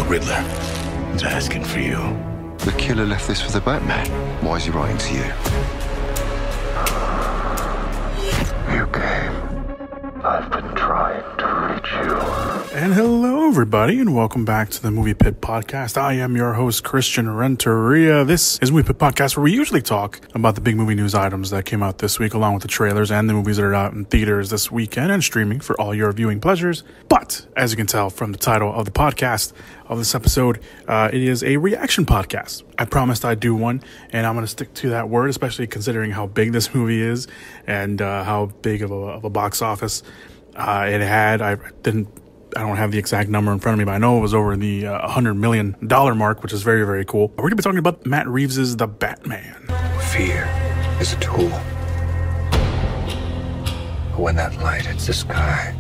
Riddler is asking for you. The killer left this for the Batman. Why is he writing to you? You came. I've been trying to reach you. And hello, everybody, and welcome back to the Movie Pit Podcast. I am your host, Christian Renteria. This is Movie Pit Podcast, where we usually talk about the big movie news items that came out this week, along with the trailers and the movies that are out in theaters this weekend and streaming for all your viewing pleasures. But, as you can tell from the title of the podcast of this episode, it is a reaction podcast. I promised I'd do one, and I'm going to stick to that word, especially considering how big this movie is and how big of a box office it had. I don't have the exact number in front of me, but I know it was over the $100 million mark, which is very, very cool. We're going to be talking about Matt Reeves' The Batman. Fear is a tool. But when that light hits the sky,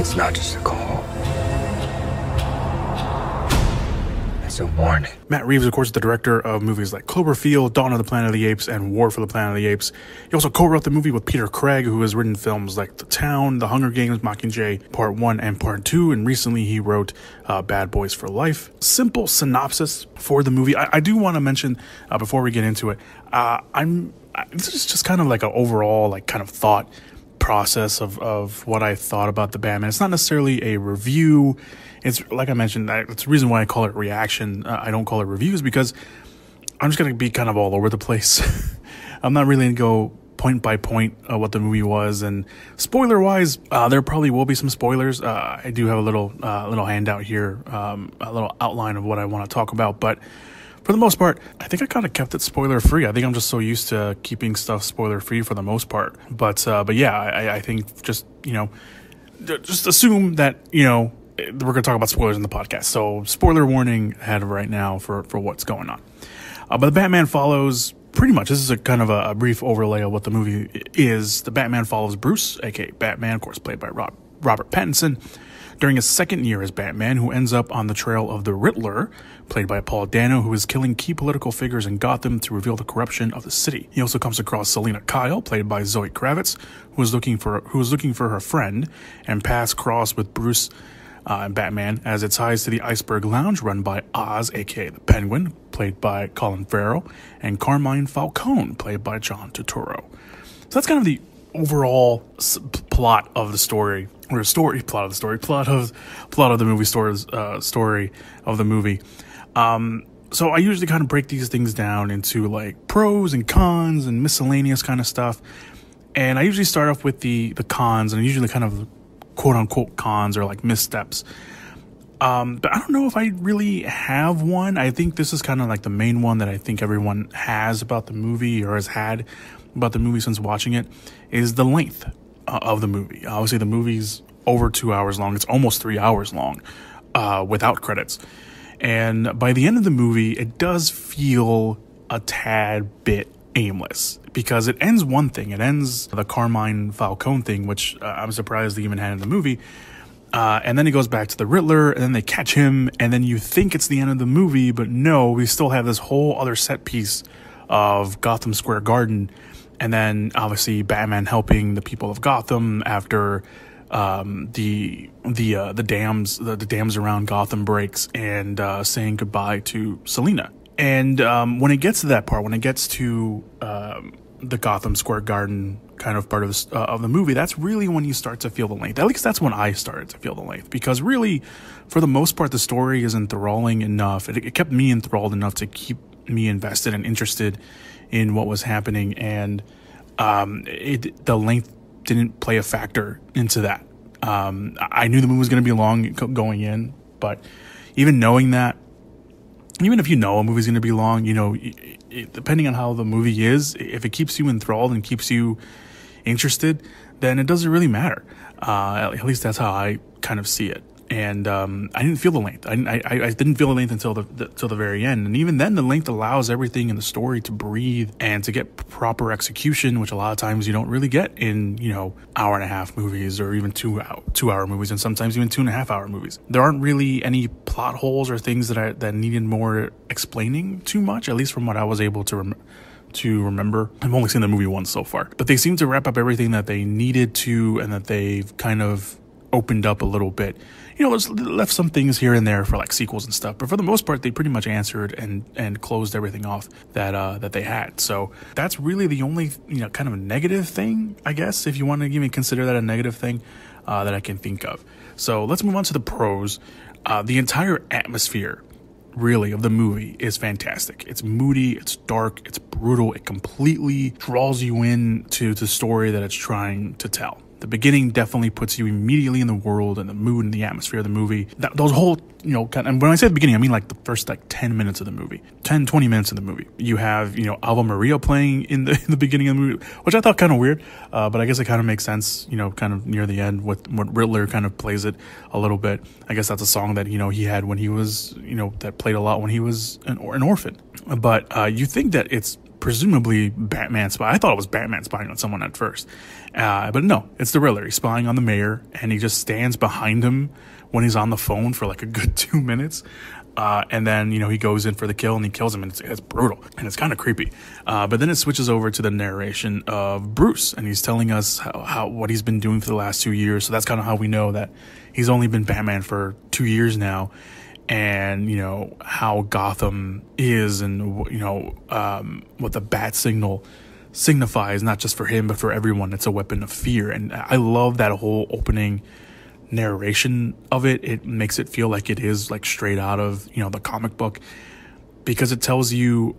it's not just a call. It's a warning. Matt Reeves, of course, is the director of movies like Cloverfield, Dawn of the Planet of the Apes, and War for the Planet of the Apes. He also co-wrote the movie with Peter Craig, who has written films like The Town, The Hunger Games, Mockingjay, Part 1 and Part 2, and recently he wrote Bad Boys for Life. Simple synopsis for the movie. I do want to mention, before we get into it, this is just kind of like an overall like kind of thought process of what I thought about the Batman. It's not necessarily a review. It's like I mentioned, it's the reason why I call it reaction. I don't call it reviews because I'm just going to be kind of all over the place. I'm not really going to go point by point what the movie was. And spoiler wise, there probably will be some spoilers. I do have a little handout here, a little outline of what I want to talk about. But for the most part, I think I kind of kept it spoiler free. I think I'm just so used to keeping stuff spoiler free for the most part. But yeah, I think just assume that, we're going to talk about spoilers in the podcast. So spoiler warning ahead of right now for what's going on. But the Batman follows pretty much, this is a kind of a brief overlay of what the movie is. The Batman follows Bruce, aka Batman, of course, played by Robert Pattinson, during his second year as Batman, who ends up on the trail of the Riddler, played by Paul Dano, who is killing key political figures in Gotham to reveal the corruption of the city. He also comes across Selina Kyle, played by Zoe Kravitz, who was looking for her friend, and paths cross with Bruce and Batman as it ties to the Iceberg Lounge, run by Oz, aka the Penguin, played by Colin Farrell, and Carmine Falcone, played by John Turturro. So that's kind of the overall plot of the story, or plot of the movie story of the movie. So I usually kind of break these things down into like pros and cons and miscellaneous kind of stuff. And I usually start off with the cons, and I usually kind of quote unquote cons or like missteps. But I don't know if I really have one. I think this is kind of like the main one that I think everyone has about the movie or has had about the movie since watching it, is the length of the movie. Obviously the movie's over 2 hours long. It's almost 3 hours long, without credits. And by the end of the movie, it does feel a tad bit aimless, because it ends one thing. It ends the Carmine Falcone thing, which I'm surprised they even had in the movie. And then he goes back to the Riddler, and then they catch him, and then you think it's the end of the movie, but no, we still have this whole other set piece of Gotham Square Garden, and then obviously Batman helping the people of Gotham after the dams around Gotham breaks, and saying goodbye to Selina. And when it gets to that part, when it gets to the Gotham Square Garden kind of part of the movie, that's really when you start to feel the length. At least that's when I started to feel the length, because really, for the most part, the story is enthralling enough. It kept me enthralled enough to keep me invested and interested in what was happening, and the length didn't play a factor into that. I knew the movie was going to be long going in, but even knowing that, even if you know a movie's going to be long, depending on how the movie is, if it keeps you enthralled and keeps you interested, then it doesn't really matter. At least that's how I kind of see it. And I didn't feel the length. I didn't feel the length until the very end. And even then, the length allows everything in the story to breathe and to get proper execution, which a lot of times you don't really get in, hour and a half movies, or even 2 hour movies, and sometimes even 2.5 hour movies. There aren't really any plot holes or things that needed more explaining too much, at least from what I was able to remember. I've only seen the movie once so far, but they seem to wrap up everything that they needed to, and that they've kind of opened up a little bit. Left some things here and there for like sequels and stuff, but for the most part, they pretty much answered and closed everything off that they had. So that's really the only kind of a negative thing, I guess, if you want to even consider that a negative thing that I can think of. So let's move on to the pros. The entire atmosphere, really, of the movie is fantastic. It's moody, it's dark, it's brutal. It completely draws you in to the story that it's trying to tell. The beginning definitely puts you immediately in the world and the mood and the atmosphere of the movie. Those whole, and when I say the beginning, I mean like the first 10 minutes of the movie, 10, 20 minutes of the movie. You have, Ave Maria playing in the beginning of the movie, which I thought kind of weird, but I guess it kind of makes sense, kind of near the end what Riddler kind of plays it a little bit. I guess that's a song that, he had when he was, that played a lot when he was an orphan. But you think that it's presumably Batman spy. I thought it was Batman spying on someone at first. But no, it's the Riddler. He's spying on the mayor, and he just stands behind him when he's on the phone for like a good 2 minutes. And then, he goes in for the kill and he kills him, and it's brutal and it's kind of creepy. But then it switches over to the narration of Bruce, and he's telling us how what he's been doing for the last 2 years. So that's kind of how we know that he's only been Batman for 2 years now. And, how Gotham is, and, what the bat signal signifies, not just for him, but for everyone. It's a weapon of fear. And I love that whole opening narration of it. It makes it feel like it is like straight out of, the comic book, because it tells you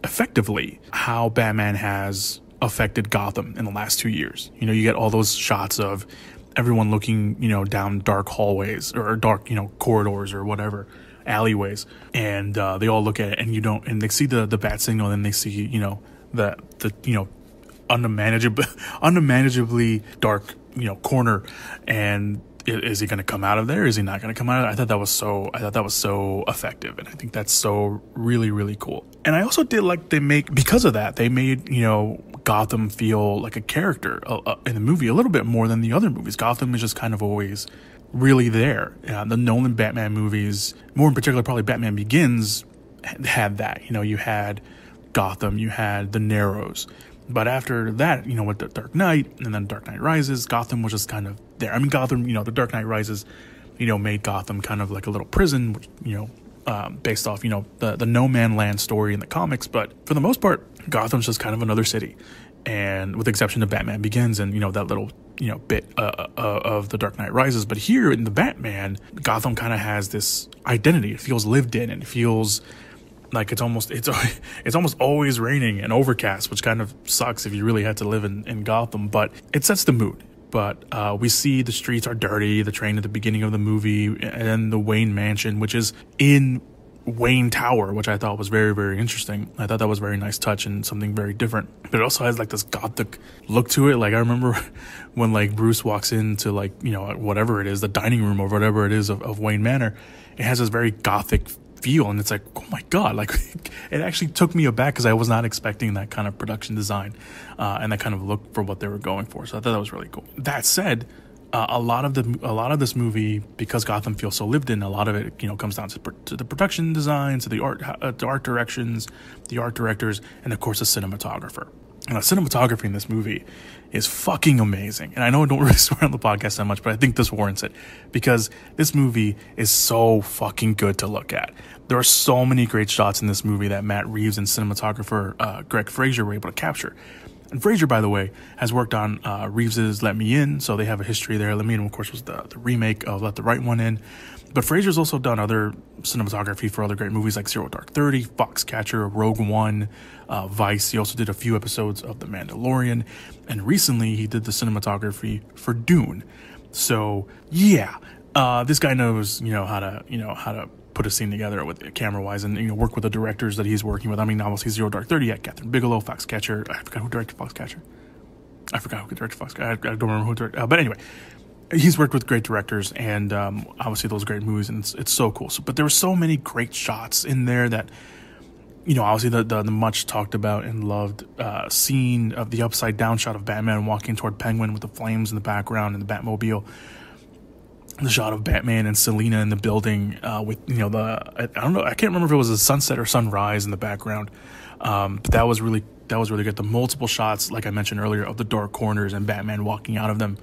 effectively how Batman has affected Gotham in the last 2 years. You get all those shots of everyone looking, down dark hallways or dark, corridors or whatever, alleyways. And they all look at it, and they see the bat signal, and then they see, the unmanageably dark, corner. And is he going to come out of there? Is he not going to come out of there? I thought that was so effective. And I think that's so really, really cool. And I also did like because of that, they made, Gotham feel like a character in the movie a little bit more than the other movies. Gotham is just kind of always really there. The Nolan Batman movies, more in particular, probably Batman Begins, had that. You had Gotham, you had the Narrows. But after that, with the Dark Knight and then Dark Knight Rises, Gotham was just kind of there. I mean, Gotham, the Dark Knight Rises, made Gotham kind of like a little prison, which, based off, the No Man Land story in the comics. But for the most part, Gotham's just kind of another city. And with the exception of Batman Begins and, that little, bit of the Dark Knight Rises. But here in the Batman, Gotham kind of has this identity. It feels lived in, and it feels like it's almost always raining and overcast, which kind of sucks if you really had to live in Gotham. But it sets the mood. But we see the streets are dirty, the train at the beginning of the movie, and the Wayne Mansion, which is in Wayne Tower, which I thought was very, very interesting. I thought that was a very nice touch and something very different. But it also has like this gothic look to it. Like I remember when like Bruce walks into like, whatever it is, the dining room or whatever it is of Wayne Manor, it has this very gothic feel, and it's like, oh my god, like it actually took me aback because I was not expecting that kind of production design and that kind of look for what they were going for. So I thought that was really cool. That said, a lot of this movie, because Gotham feels so lived in, a lot of it comes down to the production design, to the art directions, the art directors, and of course the cinematographer. And the cinematography in this movie is fucking amazing. And I know I don't really swear on the podcast that much, but I think this warrants it, because this movie is so fucking good to look at. There are so many great shots in this movie that Matt Reeves and cinematographer Greg Fraser were able to capture. And Fraser, by the way, has worked on Reeves's Let Me In, so they have a history there. Let Me In, of course, was the remake of Let the Right One In. But Fraser's also done other cinematography for other great movies like Zero Dark 30, Foxcatcher, Rogue One, Vice. He also did a few episodes of The Mandalorian. And recently, he did the cinematography for Dune. So, yeah, this guy knows, how to put a scene together with camera-wise and work with the directors that he's working with. I mean, obviously Zero Dark 30 had Catherine Bigelow, Foxcatcher. I forgot who directed Foxcatcher. I don't remember who directed. But anyway, he's worked with great directors and obviously those great movies, and it's so cool. But there were so many great shots in there that, obviously the much talked about and loved scene of the upside down shot of Batman walking toward Penguin with the flames in the background and the Batmobile. The shot of Batman and Selina in the building with, I don't know, I can't remember if it was a sunset or sunrise in the background. But that was really good. The multiple shots, like I mentioned earlier, of the dark corners and Batman walking out of them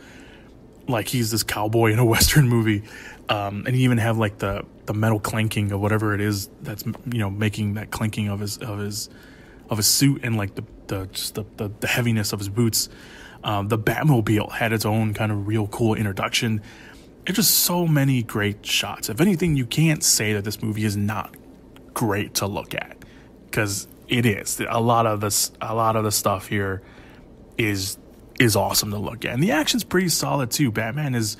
like he's this cowboy in a Western movie. And he even have like the metal clanking of whatever it is that's, you know, making that clanking of his suit, and like the heaviness of his boots. The Batmobile had its own kind of real cool introduction. It's just so many great shots. If anything, you can't say that this movie is not great to look at, because it is. A lot of the stuff here is awesome to look at, and the action's pretty solid too. Batman is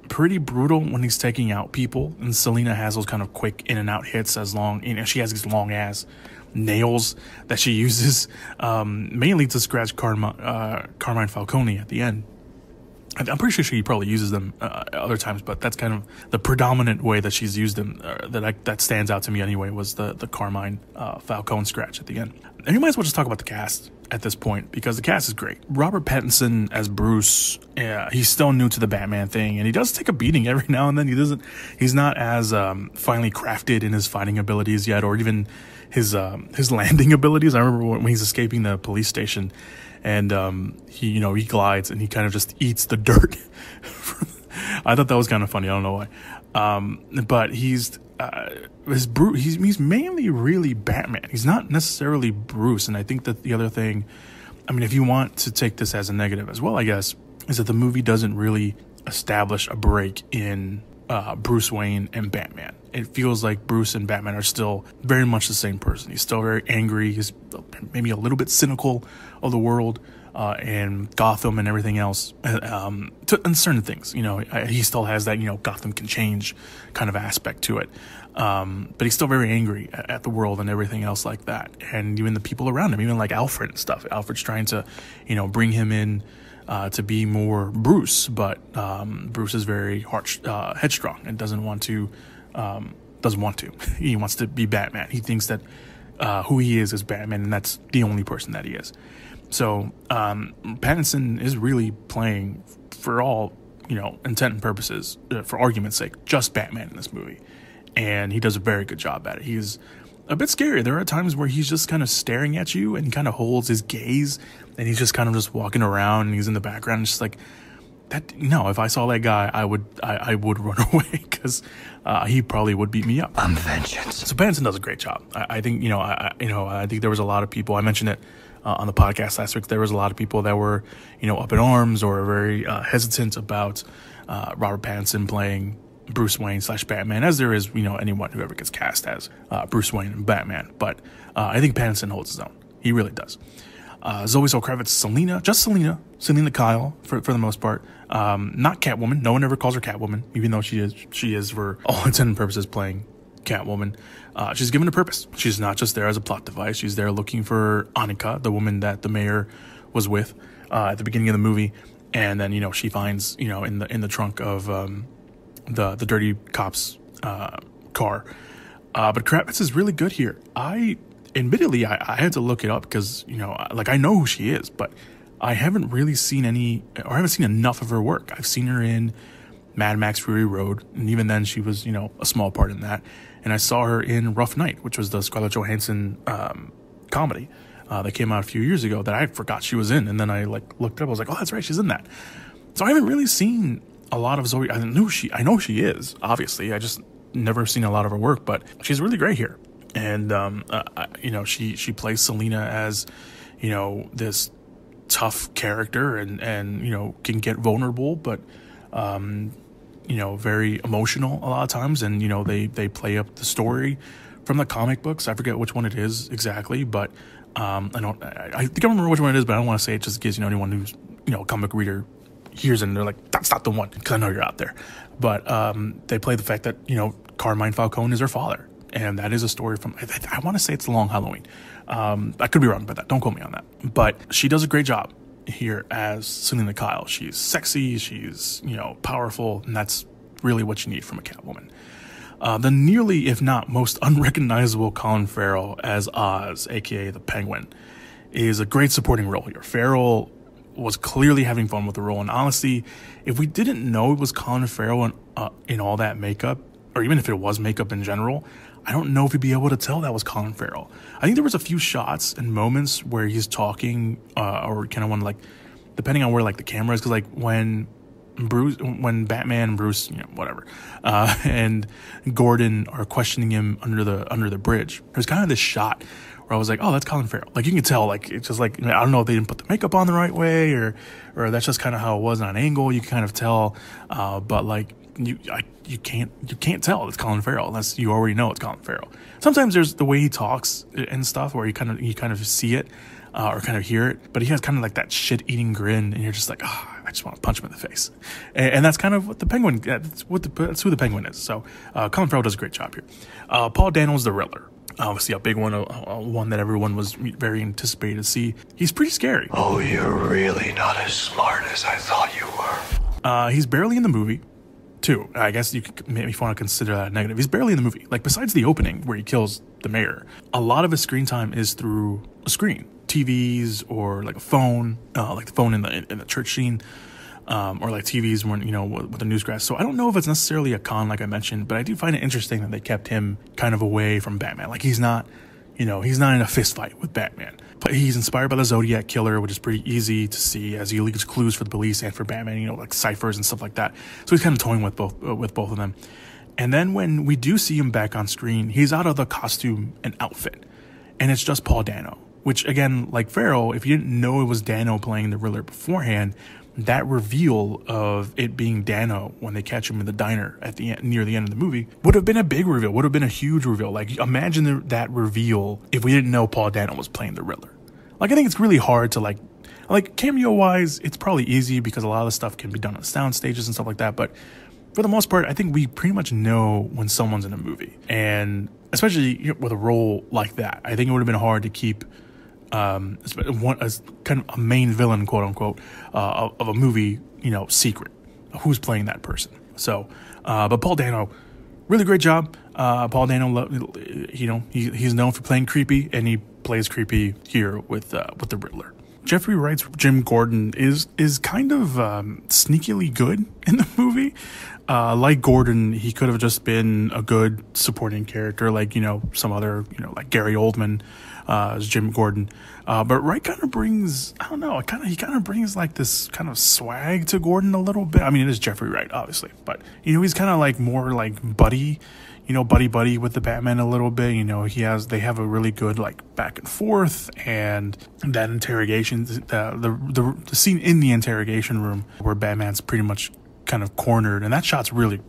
pretty brutal when he's taking out people, and Selina has those kind of quick in and out hits. As long, you know, she has these long ass nails that she uses mainly to scratch Carmine Falcone at the end. I'm pretty sure she probably uses them other times, but that's kind of the predominant way that she's used them. That stands out to me anyway, was the Carmine Falcone scratch at the end. And you might as well just talk about the cast at this point, because the cast is great. Robert Pattinson as Bruce, he's still new to the Batman thing, and he does take a beating every now and then. He's not as finely crafted in his fighting abilities yet, or even his landing abilities. I remember when he's escaping the police station, and he glides and he kind of just eats the dirt. I thought that was kind of funny. I don't know why. But he's mainly really Batman. He's not necessarily Bruce. And I think that the other thing, I mean, if you want to take this as a negative as well, I guess, is that the movie doesn't really establish a break in Bruce Wayne and Batman. It feels like Bruce and Batman are still very much the same person. He's still very angry. He's maybe a little bit cynical of the world and Gotham and everything else, and certain things. You know, he still has that, you know, Gotham can change kind of aspect to it. But he's still very angry at the world and everything else like that. And even the people around him, even like Alfred and stuff. Alfred's trying to, you know, bring him in to be more Bruce, but Bruce is very headstrong and doesn't want to. He wants to be Batman. He thinks that who he is Batman, and that's the only person that he is. So Pattinson is really playing, for all, you know, intent and purposes, for argument's sake, just Batman in this movie, and he does a very good job at it. He's a bit scary. There are times where he's just kind of staring at you and kind of holds his gaze, and he's just kind of just walking around, and he's in the background, and just like that. No, if I saw that guy, I would run away, because he probably would beat me up. I'm vengeance. So Pattinson does a great job. I think, I think there was a lot of people, I mentioned it on the podcast last week, there was a lot of people that were, you know, up in arms or very hesitant about Robert Pattinson playing Bruce Wayne / Batman, as there is, you know, anyone who ever gets cast as Bruce Wayne and Batman. But I think Pattinson holds his own. He really does. Zoe Kravitz, Selina Kyle for the most part. Not Catwoman. No one ever calls her Catwoman, even though she is for all intents and purposes playing Catwoman. She's given a purpose. She's not just there as a plot device. She's there looking for Annika, the woman that the mayor was with at the beginning of the movie, and then, you know, she finds, you know, in the trunk of the dirty cop's car. But Kravitz is really good here. Admittedly, I had to look it up because, you know, like, I know who she is, but I haven't really seen I haven't seen enough of her work. I've seen her in Mad Max Fury Road, and even then she was, you know, a small part in that. And I saw her in Rough Night, which was the Scarlett Johansson comedy that came out a few years ago that I forgot she was in. And then I looked up, I was like, oh, that's right, she's in that. So I haven't really seen a lot of Zoe. I know she is, obviously. I just never seen a lot of her work, but she's really great here. And you know, she plays Selina as, you know, this tough character, and you know, can get vulnerable, but you know, very emotional a lot of times. And, you know, they play up the story from the comic books. I forget which one it is exactly, but I think I remember which one it is, but I don't want to say it just in case, you know, anyone who's, you know, a comic reader hears it and they're like, that's not the one, because I know you're out there. But they play the fact that, you know, Carmine Falcone is her father, and that is a story from, I want to say it's The Long Halloween. I could be wrong about that. Don't quote me on that. But she does a great job here as Selina Kyle. She's sexy, she's, you know, powerful, and that's really what you need from a Catwoman. The nearly, if not most unrecognizable Colin Farrell as Oz, aka the Penguin, is a great supporting role here. Farrell was clearly having fun with the role, and honestly, if we didn't know it was Colin Farrell in all that makeup, or even if it was makeup in general, I don't know if we'd be able to tell that was Colin Farrell. I think there was a few shots and moments where he's talking, or kind of one, like, depending on where, like, the camera is, because, like, when Batman and Bruce, whatever, and Gordon are questioning him under the bridge, there's kind of this shot where I was like, oh, that's Colin Farrell. Like, you can tell, like, it's just like, I don't know if they didn't put the makeup on the right way, or that's just kind of how it was on an angle. You can kind of tell, but like, you can't tell it's Colin Farrell unless you already know it's Colin Farrell. Sometimes there's the way he talks and stuff where you kind of see it, or kind of hear it, but he has kind of like that shit-eating grin, and you're just like, oh, I just want to punch him in the face. And that's kind of what the Penguin, that's who the Penguin is. So Colin Farrell does a great job here. Paul Dano's the Riddler. Obviously a big one, one that everyone was very anticipated to see. He's pretty scary. Oh, you're really not as smart as I thought you were. He's barely in the movie, too. I guess you could maybe want to consider that a negative. He's barely in the movie. Like, besides the opening where he kills the mayor, a lot of his screen time is through a screen. TVs or like a phone, like the phone in the church scene, or like TVs when, with the newsgrass. So I don't know if it's necessarily a con, like I mentioned, but I do find it interesting that they kept him kind of away from Batman. Like, he's not in a fist fight with Batman. But he's inspired by the Zodiac Killer, which is pretty easy to see as he leaves clues for the police and for Batman, like ciphers and stuff like that. So he's kind of toying with both of them. And then when we do see him back on screen, he's out of the costume and outfit, and it's just Paul Dano. Which, again, like Farrell, if you didn't know it was Dano playing the Riddler beforehand, that reveal of it being Dano when they catch him in the diner at the end, near the end of the movie, would have been a big reveal, would have been a huge reveal. Like, imagine that reveal if we didn't know Paul Dano was playing the Riddler. Like, I think it's really hard to, like cameo-wise, it's probably easy because a lot of the stuff can be done on sound stages and stuff like that, but for the most part, I think we pretty much know when someone's in a movie. And especially with a role like that, I think it would have been hard to keep as kind of a main villain, quote unquote, of a movie, secret of who's playing that person. So, but Paul Dano, really great job. Paul Dano, he's known for playing creepy, and he plays creepy here with the Riddler. Jeffrey Wright's Jim Gordon is kind of sneakily good in the movie. Like Gordon, he could have just been a good supporting character, like, some other, like Gary Oldman as Jim Gordon. But Wright kind of brings, I don't know, he kind of brings like this kind of swag to Gordon a little bit. I mean, it is Jeffrey Wright, obviously, but, he's kind of like more like buddy with the Batman a little bit. They have a really good like back and forth, and that interrogation, the scene in the interrogation room where Batman's pretty much kind of cornered, and that shot's really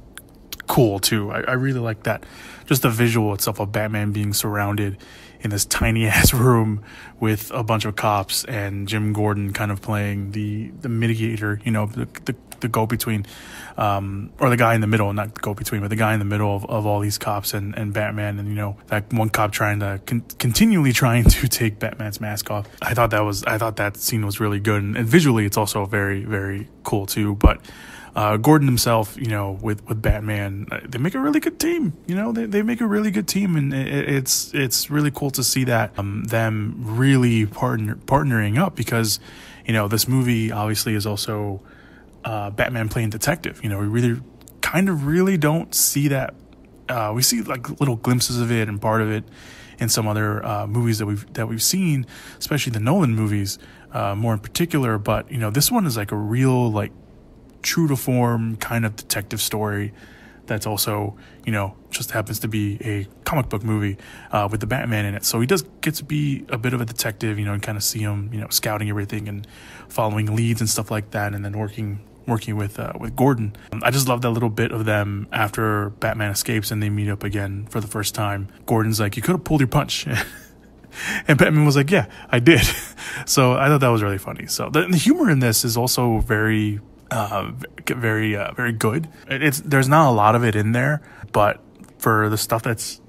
cool too. I really like that, just the visual itself of Batman being surrounded in this tiny ass room with a bunch of cops, and Jim Gordon kind of playing the mitigator, the go-between, or the guy in the middle, not the go-between, but the guy in the middle of all these cops and Batman, and that one cop continually trying to take Batman's mask off. I thought that scene was really good, and visually it's also very, very cool too. But Gordon himself, with Batman, they make a really good team. They make a really good team, and it's really cool to see that them really partnering up, because this movie obviously is also Batman playing detective. We really don't see that. We see like little glimpses of it and part of it in some other movies that we've seen, especially the Nolan movies, more in particular. But this one is like a real like true to form kind of detective story that's also, just happens to be a comic book movie with the Batman in it. So he does get to be a bit of a detective, and kind of see him, scouting everything and following leads and stuff like that, and then working with Gordon. I just love that little bit of them after Batman escapes and they meet up again for the first time. Gordon's like, "You could have pulled your punch." And Batman was like, "Yeah, I did." So I thought that was really funny. So the humor in this is also very very good. There's not a lot of it in there, but for the stuff that's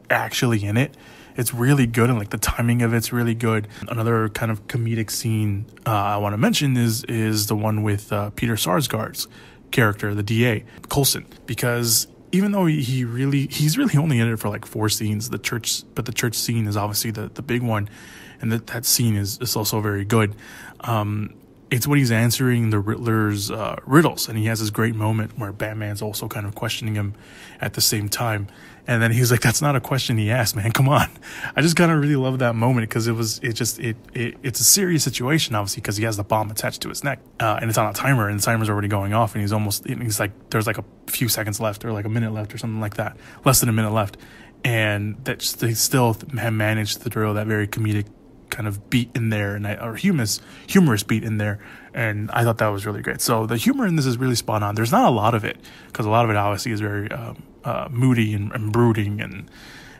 actually in it, it's really good, and like the timing of it's really good. Another kind of comedic scene I want to mention is the one with Peter Sarsgaard's character, the DA Coulson, because even though he's really only in it for like 4 scenes, the church scene is obviously the big one, and that scene is also very good. it's when he's answering the Riddler's riddles, and he has this great moment where Batman's also kind of questioning him at the same time. And then he's like, "That's not a question he asked, man. Come on." I just kind of really love that moment because it's a serious situation, obviously, because he has the bomb attached to his neck, and it's on a timer, and the timer's already going off, and he's like, there's like a few seconds left, or like a minute left, or something like that, less than a minute left, and they still have managed to throw that very comedic kind of beat in there, or humorous beat in there, and I thought that was really great. So the humor in this is really spot on. There's not a lot of it, because a lot of it obviously is very moody and brooding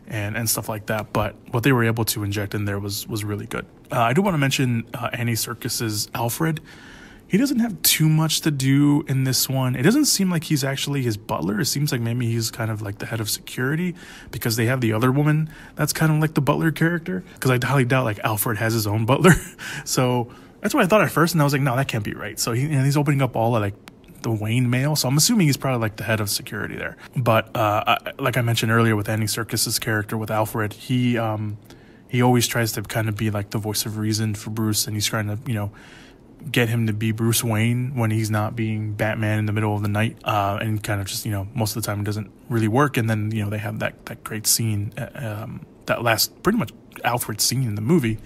and stuff like that, but what they were able to inject in there was really good. I do want to mention Andy Serkis's Alfred. He doesn't have too much to do in this one. It doesn't seem like he's actually his butler. It seems like maybe he's kind of like the head of security, because they have the other woman that's kind of like the butler character, because I highly doubt like Alfred has his own butler. So that's what I thought at first, and I was like, no, that can't be right. So he's opening up all of like the Wayne mail, so I'm assuming he's probably like the head of security there. But like I mentioned earlier with Andy Serkis's character with Alfred, he always tries to kind of be like the voice of reason for Bruce, and he's trying to get him to be Bruce Wayne when he's not being Batman in the middle of the night, and kind of just most of the time it doesn't really work. And then they have that great scene, that last pretty much Alfred scene in the movie,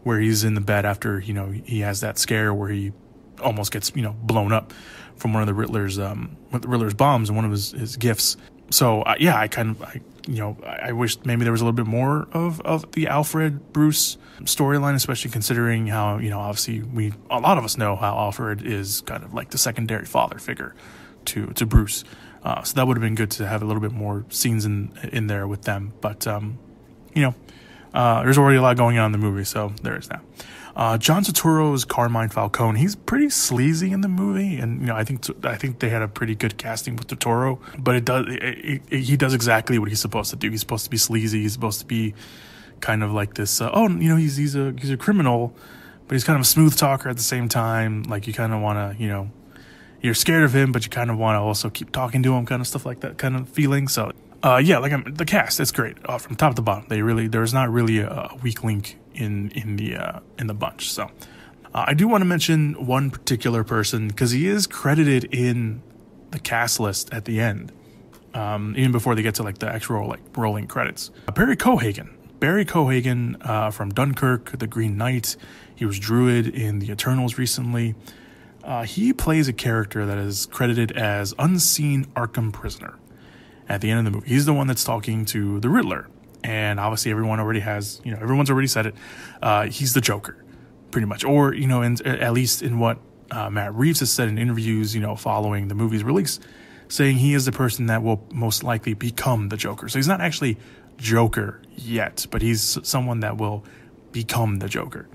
where he's in the bed after he has that scare where he almost gets blown up from one of the Riddler's bombs and one of his gifts. So I wish maybe there was a little bit more of the Alfred Bruce storyline, especially considering how obviously a lot of us know how Alfred is kind of like the secondary father figure to Bruce. So that would have been good to have a little bit more scenes in there with them. But there's already a lot going on in the movie, so there is that. John Turturro's Carmine Falcone, he's pretty sleazy in the movie, and I think they had a pretty good casting with Turturro, but he does exactly what he's supposed to do. He's supposed to be sleazy. He's supposed to be kind of like this. He's a criminal, but he's kind of a smooth talker at the same time. Like you kind of want to you're scared of him, but you kind of want to also keep talking to him, kind of stuff like that kind of feeling. So the cast, it's great from top to bottom. There's not really a weak link in the bunch. So I do want to mention one particular person, because he is credited in the cast list at the end, even before they get to like the actual like rolling credits. Barry Cohagen from Dunkirk, The Green Knight. He was Druid in the Eternals recently. He plays a character that is credited as Unseen Arkham Prisoner at the end of the movie. He's the one that's talking to the Riddler. And obviously everyone's already said it. He's the Joker, pretty much. Or, at least in what Matt Reeves has said in interviews, following the movie's release, saying he is the person that will most likely become the Joker. So he's not actually Joker yet, but he's someone that will become the Joker.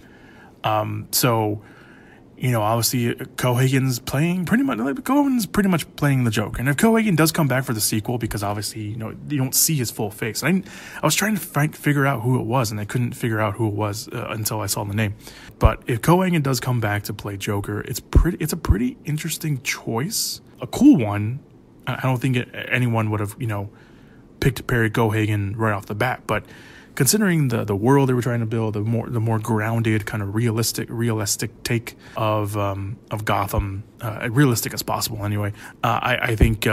Obviously Cohagen's pretty much playing the Joker. And if Cohagen does come back for the sequel, because obviously, you don't see his full face. I was trying to figure out who it was, and I couldn't figure out who it was until I saw the name. But if Cohagen does come back to play Joker, it's a pretty interesting choice. A cool one. I don't think anyone would have, picked Barry Cohagen right off the bat, but considering the world they were trying to build, the more grounded, kind of realistic take of Gotham, realistic as possible anyway, I think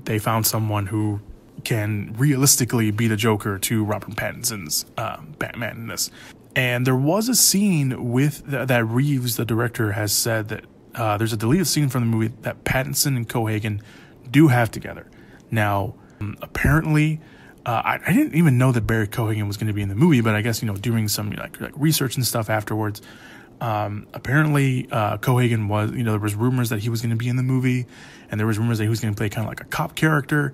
they found someone who can realistically be the Joker to Robert Pattinson's Batman in this. And there was a scene with that Reeves, the director, has said that there's a deleted scene from the movie that Pattinson and Cohagen do have together. Now, apparently, I didn't even know that Barry Cohagen was going to be in the movie, but I guess, doing some like research and stuff afterwards, apparently Cohagen was, there was rumors that he was going to be in the movie, and there was rumors that he was going to play kind of like a cop character,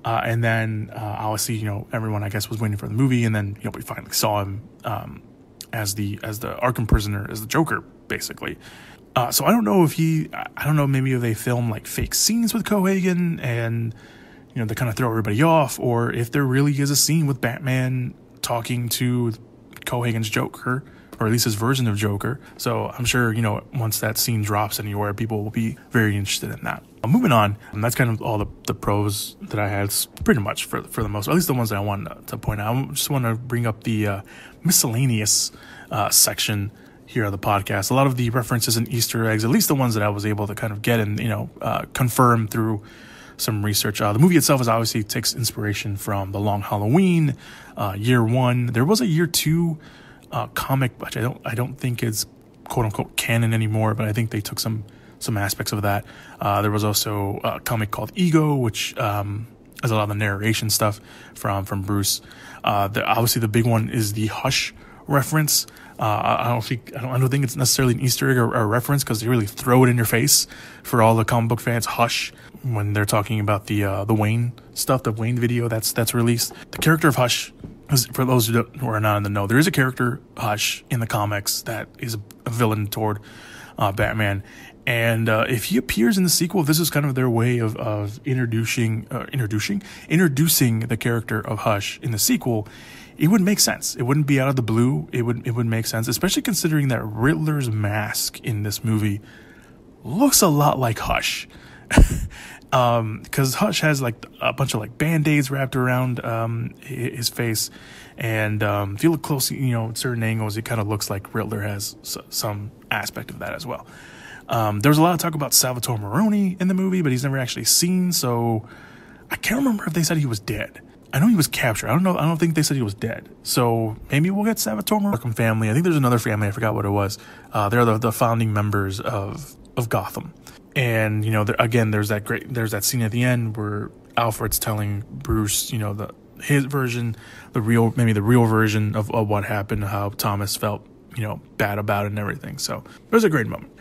and then obviously, everyone I guess was waiting for the movie, and then we finally saw him as the Arkham prisoner, as the Joker, basically. So I don't know, maybe if they film like fake scenes with Cohagen and to kind of throw everybody off, or if there really is a scene with Batman talking to Cohagen's Joker, or at least his version of Joker. So I'm sure, once that scene drops anywhere, people will be very interested in that. Moving on, and that's kind of all the pros that I had, pretty much for the most, at least the ones that I wanted to point out. I just want to bring up the miscellaneous section here on the podcast. A lot of the references and Easter eggs, at least the ones that I was able to kind of get and, confirm through some research. The movie itself obviously takes inspiration from The Long Halloween, Year One. There was a Year Two comic, which I don't think is quote unquote canon anymore, but I think they took some aspects of that. There was also a comic called Ego, which has a lot of the narration stuff from Bruce. Obviously the big one is the Hush reference. I don't think it's necessarily an Easter egg or a reference, because they really throw it in your face for all the comic book fans. Hush, when they're talking about the Wayne stuff, the Wayne video that's released. The character of Hush, for those who are not in the know, there is a character Hush in the comics that is a villain toward Batman. And if he appears in the sequel, this is kind of their way of introducing the character of Hush in the sequel. It would make sense. It wouldn't be out of the blue. It would make sense, especially considering that Riddler's mask in this movie looks a lot like Hush. Because Hush has like a bunch of like band-aids wrapped around his face, and if you look closely, at certain angles, it kind of looks like Riddler has some aspect of that as well. There was a lot of talk about Salvatore Maroni in the movie, but he's never actually seen, so I can't remember if they said he was dead. I know he was captured. I don't think they said he was dead. So maybe we'll get Salvatore Maroni family. I think there's another family. I forgot what it was. They're the founding members of Gotham. And, there's that scene at the end where Alfred's telling Bruce, his version, the real version of what happened, how Thomas felt, bad about it and everything. So it was a great moment.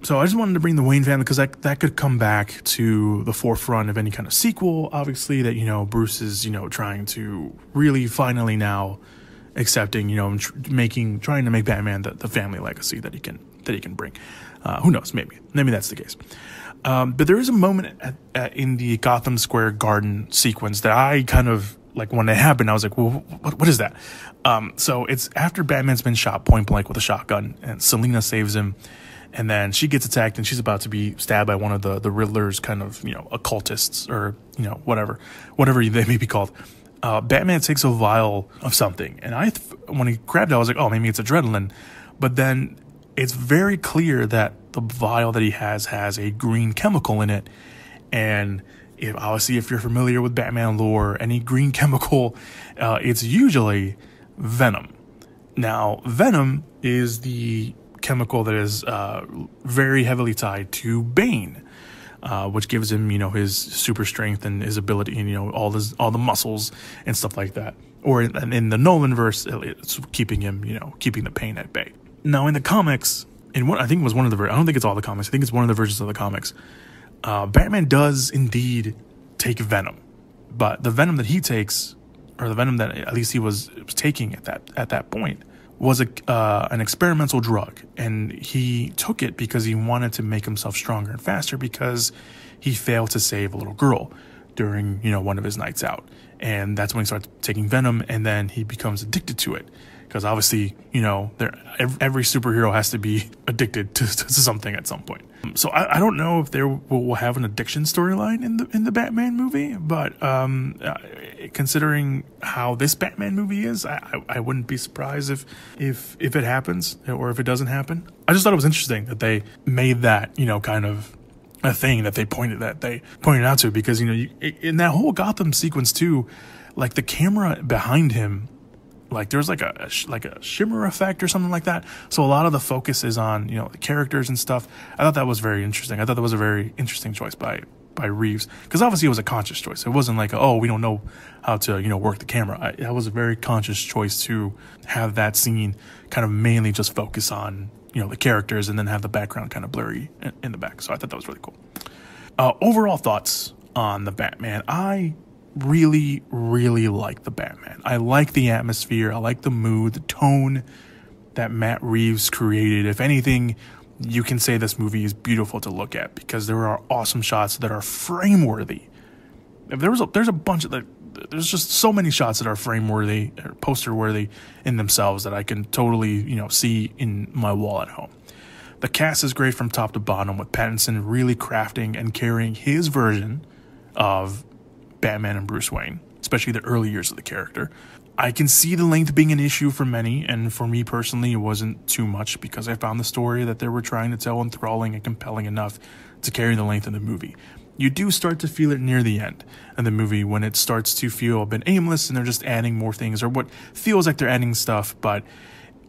So I just wanted to bring the Wayne family, because that could come back to the forefront of any kind of sequel, obviously, that, Bruce is, trying to really finally now accepting, trying to make Batman the family legacy that he can bring. Who knows? Maybe that's the case. But there is a moment in the Gotham Square Garden sequence that I kind of, like, when it happened, I was like, well, what is that? So it's after Batman's been shot point blank with a shotgun, and Selina saves him. And then she gets attacked, and she's about to be stabbed by one of the Riddler's kind of, occultists, or, whatever they may be called. Batman takes a vial of something, and when he grabbed it, I was like, oh, maybe it's adrenaline. But then it's very clear that the vial that he has a green chemical in it. And if you're familiar with Batman lore, any green chemical, it's usually venom. Now, venom is the chemical that is very heavily tied to Bane, which gives him, his super strength and his ability, and all the muscles and stuff like that. Or in the Nolan verse, it's keeping him, keeping the pain at bay. Now in the comics, I think it was one of the I don't think it's all the comics. I think it's one of the versions of the comics. Batman does indeed take venom, but the venom that he takes, or the venom that at least he was taking at that point, was an experimental drug, and he took it because he wanted to make himself stronger and faster, because he failed to save a little girl during one of his nights out, and that's when he starts taking venom, and then he becomes addicted to it, because obviously every superhero has to be addicted to something at some point. So I don't know if we'll have an addiction storyline in the Batman movie, but considering how this Batman movie is, I wouldn't be surprised if it happens, or if it doesn't happen. I just thought it was interesting that they made that kind of a thing that they pointed out to, because in that whole Gotham sequence too, like the camera behind him, like there's like a shimmer effect or something like that. So a lot of the focus is on, the characters and stuff. I thought that was very interesting. I thought that was a very interesting choice by Reeves, because obviously it was a conscious choice. It wasn't like, oh, we don't know how to, work the camera. That was a very conscious choice to have that scene kind of mainly just focus on, the characters, and then have the background kind of blurry in the back. So I thought that was really cool. Overall thoughts on the Batman. I really, really like the Batman. I like the atmosphere. I like the mood, the tone that Matt Reeves created. If anything, you can say this movie is beautiful to look at, because there are awesome shots that are frame worthy. There's a bunch of there's just so many shots that are frame worthy or poster worthy in themselves that I can totally, see in my wall at home. The cast is great from top to bottom, with Pattinson really crafting and carrying his version of Batman and Bruce Wayne. especially the early years of the character. I can see the length being an issue for many, and for me personally, it wasn't too much because I found the story that they were trying to tell enthralling and compelling enough to carry the length of the movie. You do start to feel it near the end of the movie when it starts to feel a bit aimless and they're just adding more things, or what feels like they're adding stuff, but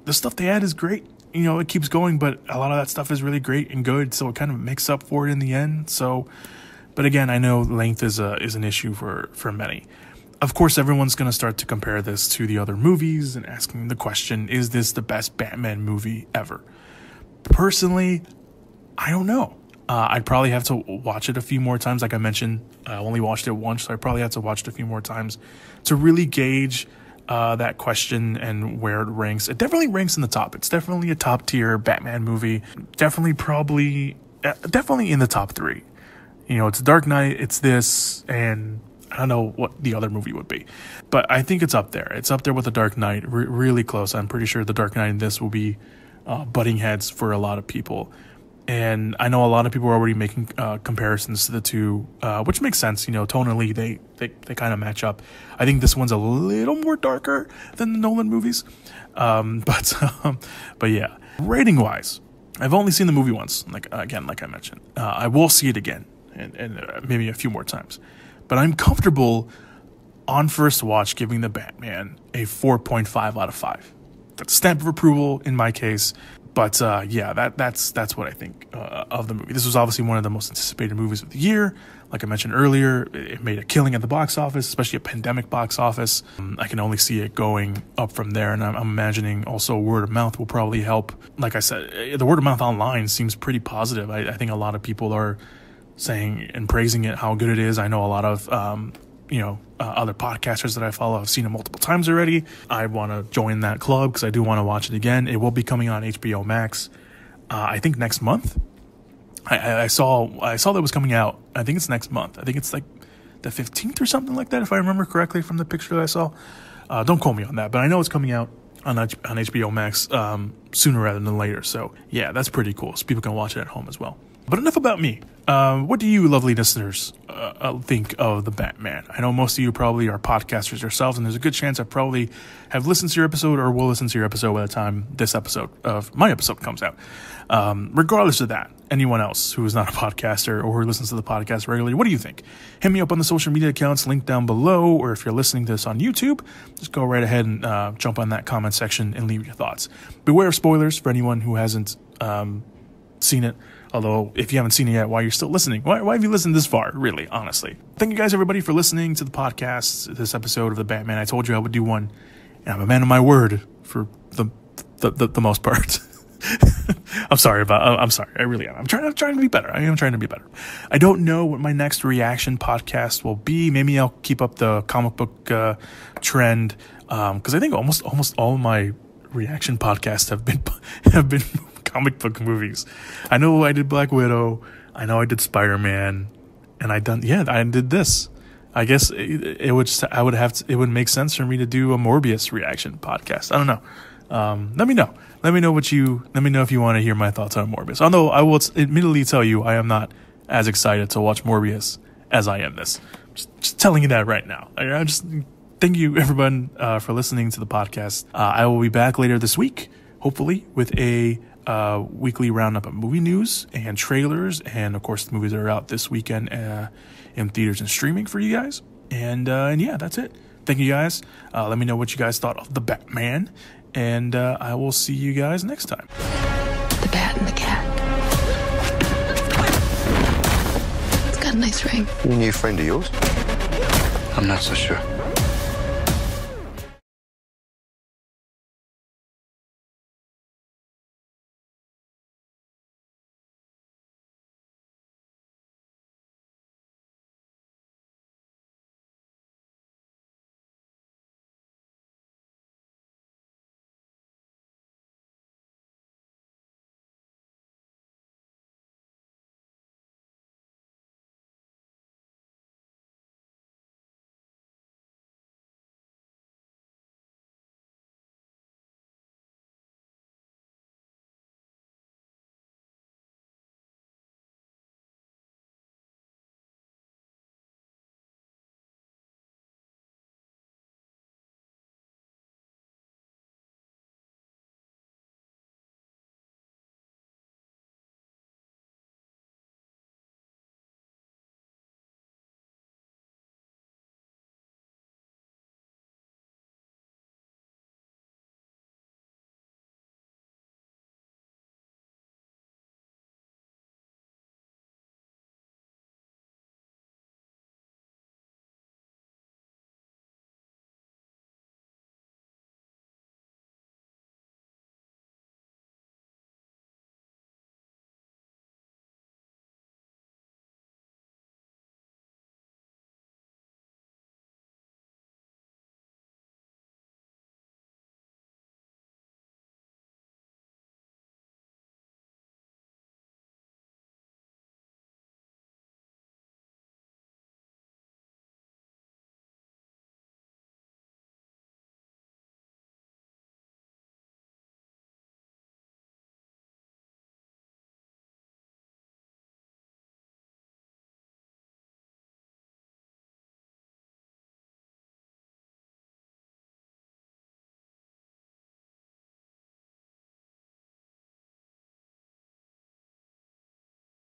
the stuff they add is great. You know, it keeps going, but a lot of that stuff is really great and good, so it kind of makes up for it in the end. So, but again, I know length is an issue for many. Of course, everyone's going to start to compare this to the other movies and asking the question, is this the best Batman movie ever? Personally, I don't know. I'd probably have to watch it a few more times. Like I mentioned, I only watched it once, so I probably have to watch it a few more times to really gauge that question and where it ranks. It definitely ranks in the top. It's definitely a top tier Batman movie. Definitely in the top 3. You know, it's Dark Knight, it's this, and I don't know what the other movie would be. But I think it's up there. It's up there with The Dark Knight, really close. I'm pretty sure The Dark Knight and this will be butting heads for a lot of people. And I know a lot of people are already making comparisons to the two, which makes sense. You know, tonally, they kind of match up. I think this one's a little more darker than the Nolan movies. But yeah, rating-wise, I've only seen the movie once, like I mentioned. I will see it again, and maybe a few more times. But I'm comfortable on first watch giving The Batman a 4.5 out of 5. That's a stamp of approval in my case. But yeah, that's what I think of the movie. This was obviously one of the most anticipated movies of the year. Like I mentioned earlier, it made a killing at the box office, especially a pandemic box office. I can only see it going up from there, and I'm imagining also word of mouth will probably help. Like I said, the word of mouth online seems pretty positive. I think a lot of people are saying and praising it, how good it is. I know a lot of other podcasters that I follow have seen it multiple times already. I want to join that club because I do want to watch it again. It will be coming on HBO Max, I think next month. I saw that it was coming out. I think it's next month. I think it's like the 15th or something like that, if I remember correctly from the picture that I saw. Don't quote me on that, but I know it's coming out on HBO Max sooner rather than later. So yeah, that's pretty cool. So people can watch it at home as well. But enough about me. What do you lovely listeners think of The Batman? I know most of you probably are podcasters yourselves, and there's a good chance I probably have listened to your episode or will listen to your episode by the time this episode of my episode comes out. Regardless of that, anyone else who is not a podcaster or who listens to the podcast regularly, what do you think? Hit me up on the social media accounts linked down below, or if you're listening to this on YouTube, just go right ahead and jump on that comment section and leave your thoughts. Beware of spoilers for anyone who hasn't seen it. Although, if you haven't seen it yet, why you're still listening? Why have you listened this far, really, honestly? Thank you guys, everybody, for listening to the podcast, this episode of The Batman. I told you I would do one, and I'm a man of my word for the most part. I'm sorry. I really am. I'm trying to be better. I am trying to be better. I don't know what my next reaction podcast will be. Maybe I'll keep up the comic book trend, because I think almost all of my reaction podcasts have been comic book movies. I know I did Black Widow. I know I did Spider-Man, and I did this. I guess it would make sense for me to do a Morbius reaction podcast. I don't know. Let me know. Let me know if you want to hear my thoughts on Morbius. Although I will admittedly tell you, I am not as excited to watch Morbius as I am this. Just telling you that right now. I just thank you everyone for listening to the podcast. I will be back later this week, hopefully, with a weekly roundup of movie news and trailers, and of course the movies that are out this weekend in theaters and streaming for you guys. And yeah, that's it. Thank you guys. Let me know what you guys thought of The Batman, and I will see you guys next time. The bat and the cat. It's got a nice ring. You a new friend of yours? I'm not so sure.